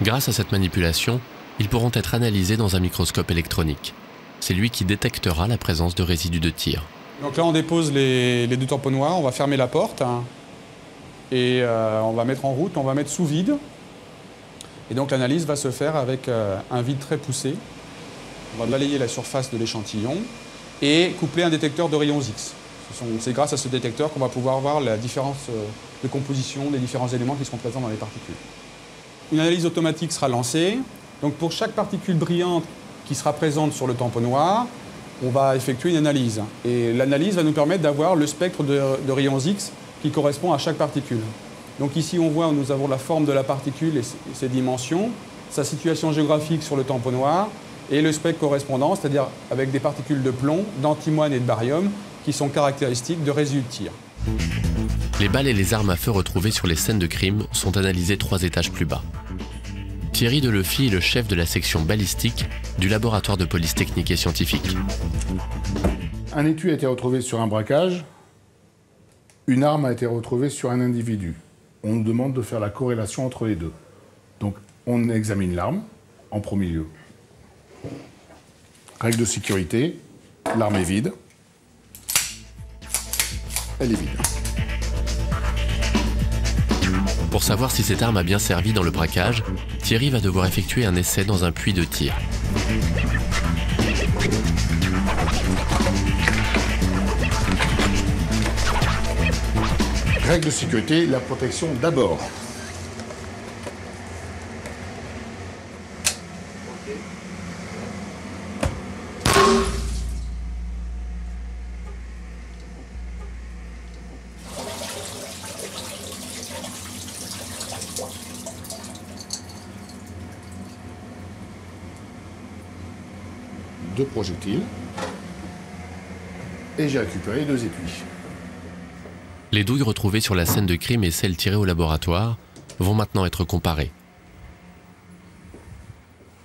Grâce à cette manipulation, ils pourront être analysés dans un microscope électronique. C'est lui qui détectera la présence de résidus de tir. Donc là, on dépose les deux tamponnoirs, on va fermer la porte et on va mettre en route, on va mettre sous vide. Et donc l'analyse va se faire avec un vide très poussé. On va balayer la surface de l'échantillon et coupler un détecteur de rayons X. C'est grâce à ce détecteur qu'on va pouvoir voir la différence de composition des différents éléments qui seront présents dans les particules. Une analyse automatique sera lancée. Donc pour chaque particule brillante qui sera présente sur le tamponnoir, on va effectuer une analyse. Et l'analyse va nous permettre d'avoir le spectre de rayons X qui correspond à chaque particule. Donc ici, on voit, nous avons la forme de la particule et ses dimensions, sa situation géographique sur le tamponnoir et le spectre correspondant, c'est-à-dire avec des particules de plomb, d'antimoine et de barium qui sont caractéristiques de résidus de tir. Les balles et les armes à feu retrouvées sur les scènes de crime sont analysées 3 étages plus bas. Thierry Delefy est le chef de la section balistique du laboratoire de police technique et scientifique. Un étui a été retrouvé sur un braquage, une arme a été retrouvée sur un individu. On nous demande de faire la corrélation entre les deux. Donc on examine l'arme en premier lieu. Règle de sécurité, l'arme est vide. Elle est vide. Pour savoir si cette arme a bien servi dans le braquage, Thierry va devoir effectuer un essai dans un puits de tir. Règle de sécurité, la protection d'abord. Deux projectiles et j'ai récupéré 2 étuis. Les douilles retrouvées sur la scène de crime et celles tirées au laboratoire vont maintenant être comparées.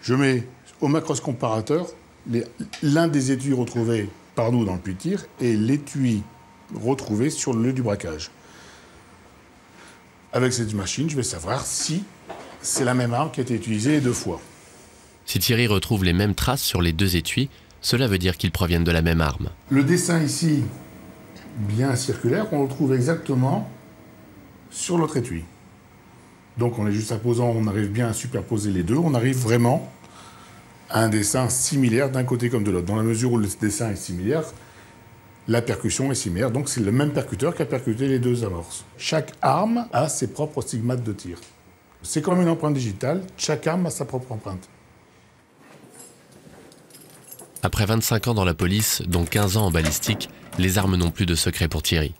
Je mets au macroscomparateur l'un des étuis retrouvés par nous dans le puits de tir et l'étui retrouvé sur le lieu du braquage. Avec cette machine, je vais savoir si c'est la même arme qui a été utilisée 2 fois. Si Thierry retrouve les mêmes traces sur les 2 étuis, cela veut dire qu'ils proviennent de la même arme. Le dessin ici, bien circulaire, on le trouve exactement sur l'autre étui. Donc on est juste apposant, on arrive bien à superposer les deux, on arrive vraiment à un dessin similaire d'un côté comme de l'autre. Dans la mesure où le dessin est similaire, la percussion est similaire, donc c'est le même percuteur qui a percuté les 2 amorces. Chaque arme a ses propres stigmates de tir. C'est comme une empreinte digitale, chaque arme a sa propre empreinte. Après 25 ans dans la police, dont 15 ans en balistique, les armes n'ont plus de secret pour Thierry.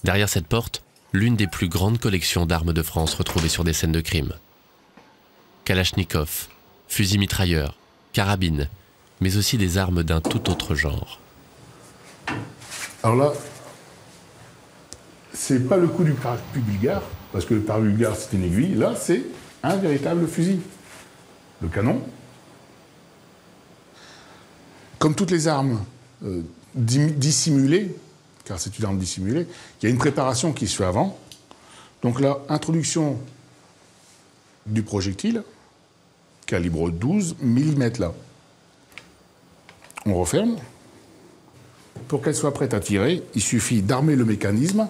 Derrière cette porte, l'une des plus grandes collections d'armes de France retrouvées sur des scènes de crime. Kalachnikov, fusils mitrailleurs, carabines, mais aussi des armes d'un tout autre genre. Alors là, c'est pas le coup du parapluie bulgare, parce que le parapluie bulgare c'est une aiguille, là c'est un véritable fusil. Le canon. Comme toutes les armes dissimulées, car c'est une arme dissimulée, il y a une préparation qui se fait avant. Donc là, introduction du projectile, calibre 12 mm là. On referme. Pour qu'elle soit prête à tirer, il suffit d'armer le mécanisme.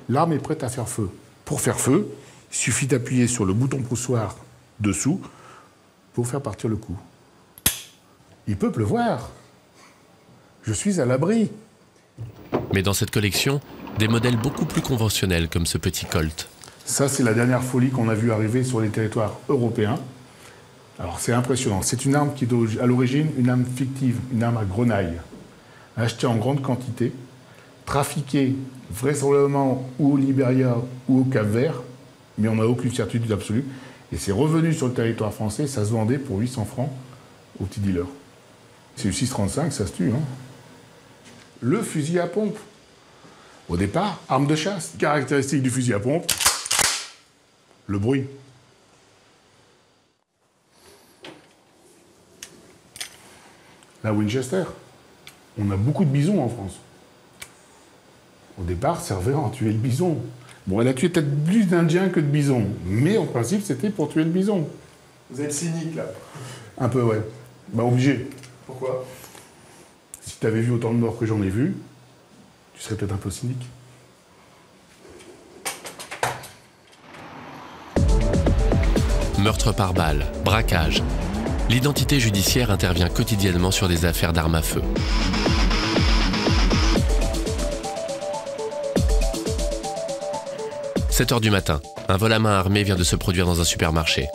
L'arme est prête à faire feu. Pour faire feu, il suffit d'appuyer sur le bouton poussoir dessous pour faire partir le coup. Il peut pleuvoir. Je suis à l'abri. Mais dans cette collection, des modèles beaucoup plus conventionnels comme ce petit Colt. Ça, c'est la dernière folie qu'on a vue arriver sur les territoires européens. Alors, c'est impressionnant. C'est une arme qui est à l'origine une arme fictive, une arme à grenaille, achetée en grande quantité, trafiquée vraisemblablement ou au Libéria ou au Cap-Vert, mais on n'a aucune certitude absolue. Et c'est revenu sur le territoire français, ça se vendait pour 800 francs aux petits dealers. C'est du 6,35, ça se tue. Hein. Le fusil à pompe. Au départ, arme de chasse. Caractéristique du fusil à pompe, le bruit. La Winchester. On a beaucoup de bisons en France. Au départ, servait à tuer le bison. Bon, elle a tué peut-être plus d'Indiens que de bisons, mais en principe, c'était pour tuer le bison. Vous êtes cynique, là. Un peu, ouais. Bah, obligé. Pourquoi? Si tu avais vu autant de morts que j'en ai vu, tu serais peut-être un peu cynique. Meurtre par balle, braquage. L'identité judiciaire intervient quotidiennement sur des affaires d'armes à feu. « 7 h du matin, un vol à main armé vient de se produire dans un supermarché.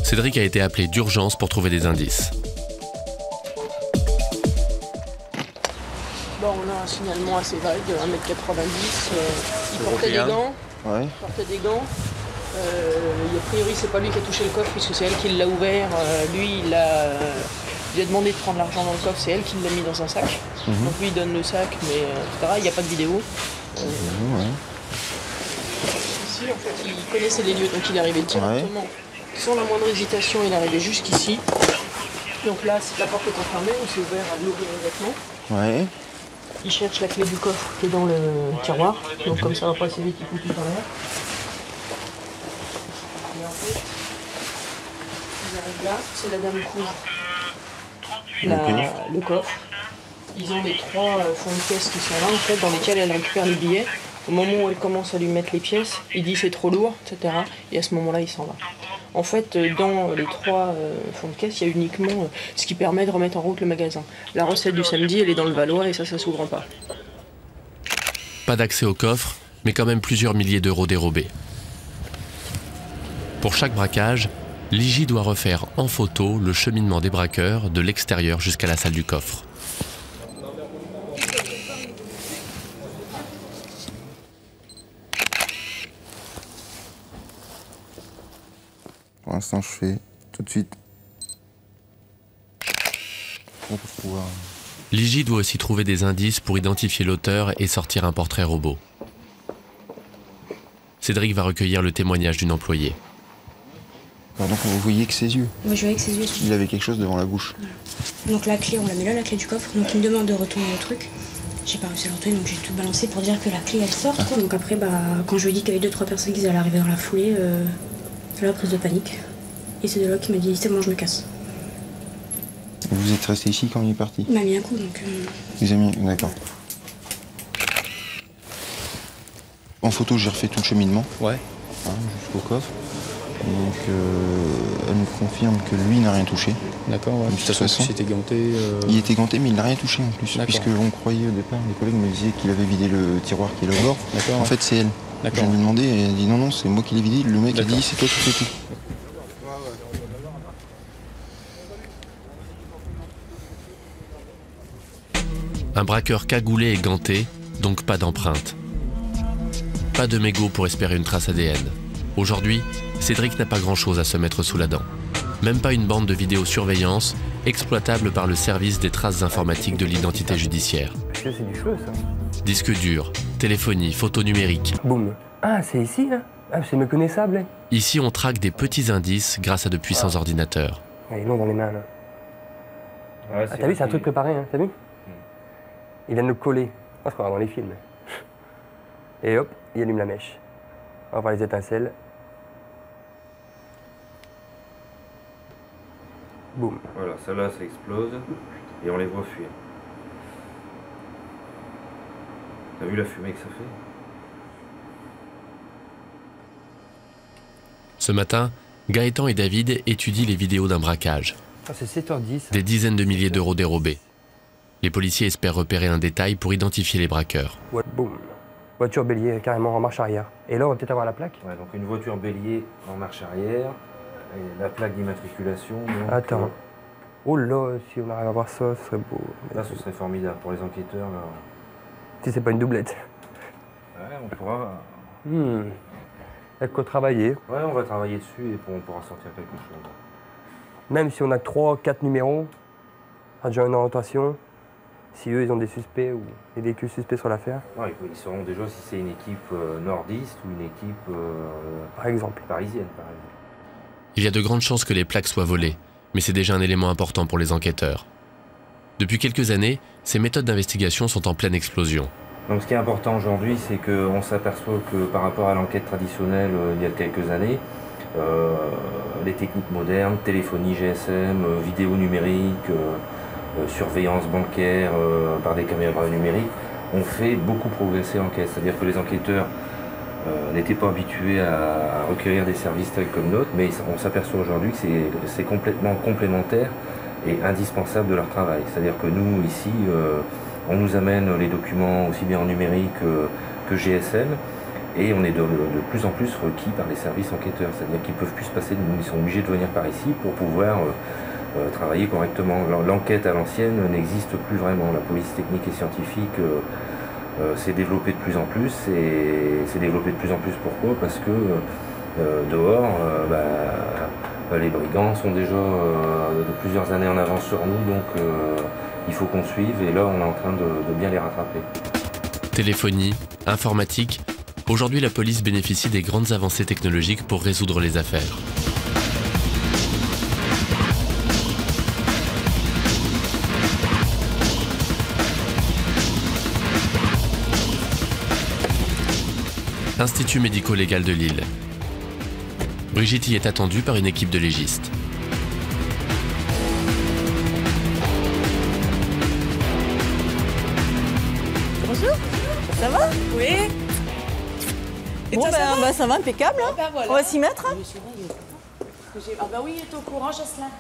Cédric a été appelé d'urgence pour trouver des indices. Bon, on a un signalement assez vague, 1m90, il portait des gants. Ouais. Il portait des gants. A priori, c'est pas lui qui a touché le coffre puisque c'est elle qui l'a ouvert. Lui, il a demandé de prendre l'argent dans le coffre, c'est elle qui l'a mis dans un sac. Donc lui, il donne le sac, mais etc. Il n'y a pas de vidéo. Ici, en fait, il connaissait les lieux, donc il est arrivé directement. Sans la moindre hésitation, il est arrivé jusqu'ici. Donc là, la porte est enfermée, on s'est ouvert à l'ouvrir immédiatement. Ouais. Il cherche la clé du coffre qui est dans le tiroir, donc comme ça va pas assez vite, il fout tout en l'air. Et en fait, ils arrivent là, c'est la dame couvre le coffre. Ils ont les 3 fonds de caisse qui sont là, en fait, dans lesquels elle récupère les billets. Au moment où elle commence à lui mettre les pièces, il dit c'est trop lourd, etc. Et à ce moment-là, il s'en va. En fait, dans les 3 fonds de caisse, il y a uniquement ce qui permet de remettre en route le magasin. La recette du samedi, elle est dans le Valois et ça s'ouvre pas. Pas d'accès au coffre, mais quand même plusieurs milliers d'euros dérobés. Pour chaque braquage, l'IJ doit refaire en photo le cheminement des braqueurs de l'extérieur jusqu'à la salle du coffre. Pour l'instant, je fais tout de suite. L'IJ doit aussi trouver des indices pour identifier l'auteur et sortir un portrait robot. Cédric va recueillir le témoignage d'une employée. Alors donc vous voyez que ses yeux. Oui, je voyais que ses yeux. Il avait quelque chose devant la bouche. Voilà. Donc la clé, on la met là, la clé du coffre. Donc il me demande de retourner le truc. J'ai pas réussi à le retourner, donc j'ai tout balancé pour dire que la clé elle sort. Quoi. Donc après, quand je lui ai dit qu'il y avait 2-3 personnes qui allaient arriver dans la foulée, là, prise de panique. Et c'est de là qu'il m'a dit c'est bon, je me casse. Vous êtes resté ici quand il est parti? Il m'a mis un coup, donc. Vous avez mis, d'accord. En photo, j'ai refait tout le cheminement. Ouais. Jusqu'au coffre. Donc, elle me confirme que lui n'a rien touché. D'accord, ouais. De toute façon, il était ganté. Il était ganté, mais il n'a rien touché en plus. Puisque on croyait au départ, les collègues me disaient qu'il avait vidé le tiroir qui est là au bord. En fait, c'est elle. Je lui ai demandé et elle a dit non, c'est moi qui l'ai vidé. Le mec a dit c'est toi qui fais tout. Un braqueur cagoulé et ganté, donc pas d'empreinte. Pas de mégot pour espérer une trace ADN. Aujourd'hui, Cédric n'a pas grand-chose à se mettre sous la dent. Même pas une bande de vidéosurveillance exploitable par le service des traces informatiques de l'identité judiciaire. C'est du feu, ça. Disque dur, téléphonie, photo numérique. Boum. Ah, c'est ici, là? Ah, c'est méconnaissable, hein. Ici, on traque des petits indices grâce à de puissants ordinateurs. Ils l'ont dans les mains, là. Ouais, ah, t'as vu, c'est un truc préparé, hein, t'as vu? Il vient de le coller. Ah, c'est pas dans les films. Et hop, il allume la mèche. On va voir les étincelles. Boum. Voilà, celle-là, ça explose et on les voit fuir. T'as vu la fumée que ça fait? Ce matin, Gaëtan et David étudient les vidéos d'un braquage. Ah, c'est 7h10. Des dizaines de milliers d'euros dérobés. Les policiers espèrent repérer un détail pour identifier les braqueurs. Ouais, boum. Voiture bélier, carrément en marche arrière. Et là, on va peut-être avoir la plaque. Ouais, donc une voiture bélier en marche arrière, et la plaque d'immatriculation. Attends. Oh là, si on arrive à voir ça, ce serait beau. Là, ce serait formidable pour les enquêteurs. Là. Si c'est pas une doublette. Ouais, on pourra... Il y a quoi travailler. Ouais, on va travailler dessus et on pourra sortir quelque chose. Même si on a 3-4 numéros, on a déjà une orientation. Si eux, ils ont des suspects ou des véhicules suspects sur l'affaire. Ils sauront déjà si c'est une équipe nordiste ou une équipe par exemple. Parisienne, par exemple. Il y a de grandes chances que les plaques soient volées, mais c'est déjà un élément important pour les enquêteurs. Depuis quelques années, ces méthodes d'investigation sont en pleine explosion. Donc ce qui est important aujourd'hui, c'est qu'on s'aperçoit que par rapport à l'enquête traditionnelle il y a quelques années, les techniques modernes, téléphonie GSM, vidéo numérique, surveillance bancaire par des caméras numériques, ont fait beaucoup progresser l'enquête. C'est-à-dire que les enquêteurs n'étaient pas habitués à recueillir des services tels comme nôtres, mais on s'aperçoit aujourd'hui que c'est complètement complémentaire et indispensable de leur travail. C'est-à-dire que nous, ici, on nous amène les documents aussi bien en numérique que GSM, et on est de plus en plus requis par les services enquêteurs. C'est-à-dire qu'ils ne peuvent plus se passer de nous, ils sont obligés de venir par ici pour pouvoir travailler correctement. L'enquête à l'ancienne n'existe plus vraiment. La police technique et scientifique s'est développée de plus en plus, et s'est développée de plus en plus pourquoi? Parce que dehors, les brigands sont déjà de plusieurs années en avance sur nous, donc il faut qu'on suive, et là on est en train de bien les rattraper. Téléphonie, informatique, aujourd'hui la police bénéficie des grandes avancées technologiques pour résoudre les affaires. Institut médico-légal de Lille. Brigitte y est attendue par une équipe de légistes. Bonjour, ça va? Oui. Et bon, toi, ça va impeccable. Hein. Voilà. On va s'y mettre. Hein. Oui, il est au courant, Jocelyn.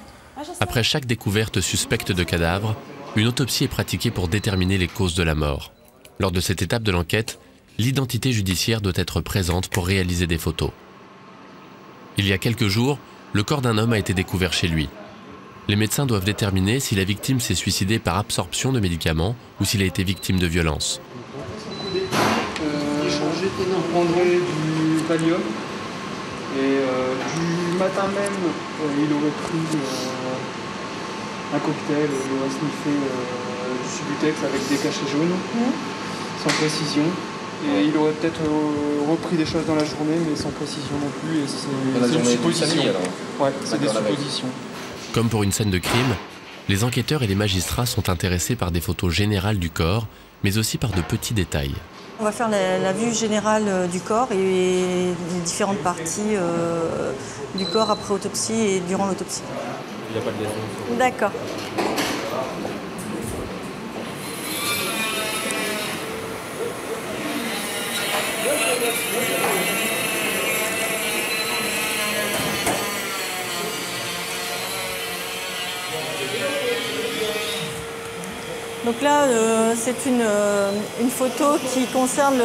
Après chaque découverte suspecte de cadavre, une autopsie est pratiquée pour déterminer les causes de la mort. Lors de cette étape de l'enquête, l'identité judiciaire doit être présente pour réaliser des photos. Il y a quelques jours, le corps d'un homme a été découvert chez lui. Les médecins doivent déterminer si la victime s'est suicidée par absorption de médicaments ou s'il a été victime de violences. On prendrait du Valium et du matin même, il aurait pris un cocktail, il aurait sniffé du Subutex avec des cachets jaunes, sans précision. Et il aurait peut-être repris des choses dans la journée, mais sans précision non plus. C'est une supposition. Ouais, c'est des suppositions. Comme pour une scène de crime, les enquêteurs et les magistrats sont intéressés par des photos générales du corps, mais aussi par de petits détails. On va faire la vue générale du corps et les différentes parties du corps après autopsie et durant l'autopsie. Il n'y a pas de lésion. D'accord. Donc là, c'est une photo qui concerne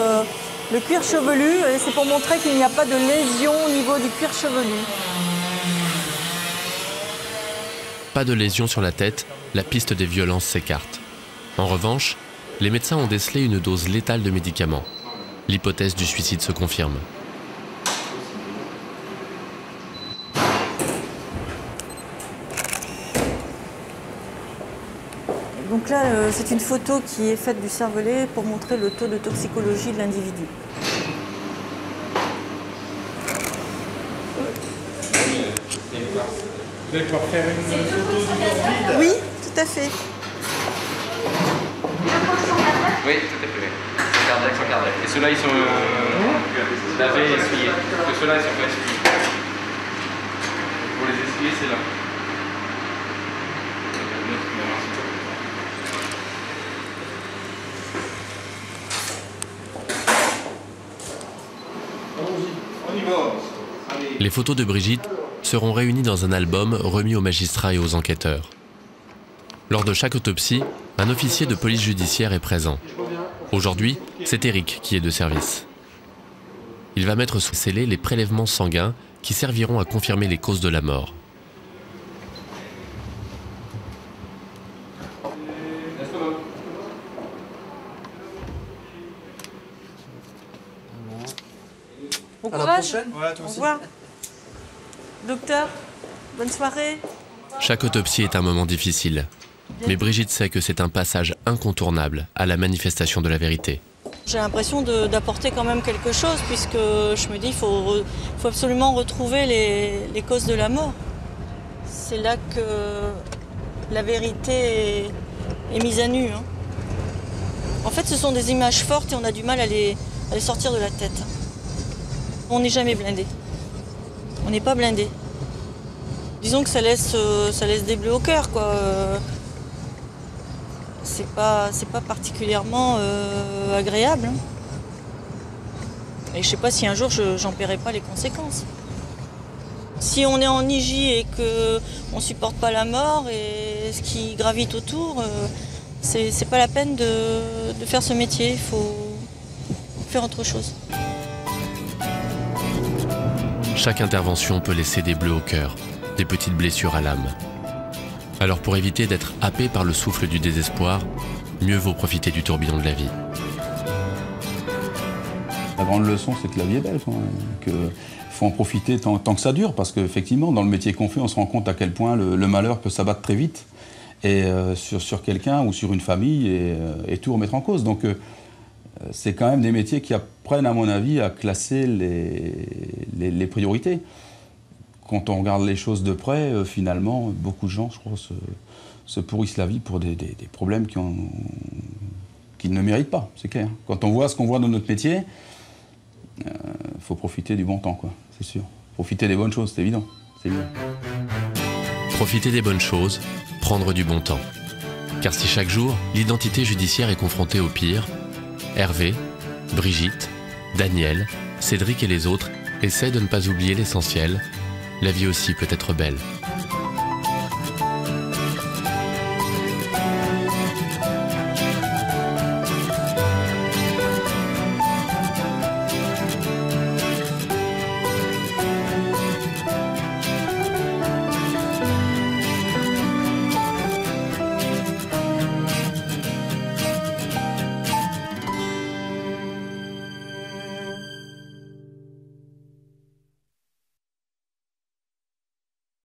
le cuir chevelu, et c'est pour montrer qu'il n'y a pas de lésion au niveau du cuir chevelu. Pas de lésion sur la tête, la piste des violences s'écarte. En revanche, les médecins ont décelé une dose létale de médicaments. L'hypothèse du suicide se confirme. Donc là, c'est une photo qui est faite du cervelet pour montrer le taux de toxicologie de l'individu. Vous allez pouvoir faire une photo du corps vide? Oui, tout à fait. Oui, tout à fait. Cardiaque, sans cardiaque. Et ceux-là, ils sont lavés et essuyés. Parce que ceux-là, ils sont pas essuyés. Pour les essuyer, c'est là. Les photos de Brigitte seront réunis dans un album remis aux magistrats et aux enquêteurs. Lors de chaque autopsie, un officier de police judiciaire est présent. Aujourd'hui, c'est Eric qui est de service. Il va mettre sous scellé les prélèvements sanguins qui serviront à confirmer les causes de la mort. Bon courage. Au revoir. Docteur, bonne soirée. Chaque autopsie est un moment difficile, mais Brigitte sait que c'est un passage incontournable à la manifestation de la vérité. J'ai l'impression d'apporter quand même quelque chose, puisque je me dis qu'il faut absolument retrouver les causes de la mort. C'est là que la vérité est mise à nu. Hein. En fait, ce sont des images fortes et on a du mal à les sortir de la tête. On n'est jamais blindé. On n'est pas blindé. Disons que ça laisse des bleus au cœur, quoi. C'est pas particulièrement agréable. Hein. Et je sais pas si un jour j'en paierai pas les conséquences. Si on est en IJ et qu'on supporte pas la mort et ce qui gravite autour, c'est pas la peine de faire ce métier. Il faut faire autre chose. Chaque intervention peut laisser des bleus au cœur, des petites blessures à l'âme. Alors pour éviter d'être happé par le souffle du désespoir, mieux vaut profiter du tourbillon de la vie. La grande leçon, c'est que la vie est belle, qu'il faut en profiter tant que ça dure, parce qu'effectivement, dans le métier qu'on fait, on se rend compte à quel point le malheur peut s'abattre très vite et sur quelqu'un ou sur une famille et tout remettre en cause. Donc c'est quand même des métiers qui apprennent, à mon avis, à classer les priorités. Quand on regarde les choses de près, finalement, beaucoup de gens, je crois, se pourrissent la vie pour des problèmes qu'ils ne méritent pas, c'est clair. Quand on voit ce qu'on voit dans notre métier, faut profiter du bon temps, quoi, c'est sûr. Profiter des bonnes choses, c'est évident. Profiter des bonnes choses, prendre du bon temps. Car si chaque jour, l'identité judiciaire est confrontée au pire, Hervé, Brigitte, Daniel, Cédric et les autres essaient de ne pas oublier l'essentiel. La vie aussi peut être belle.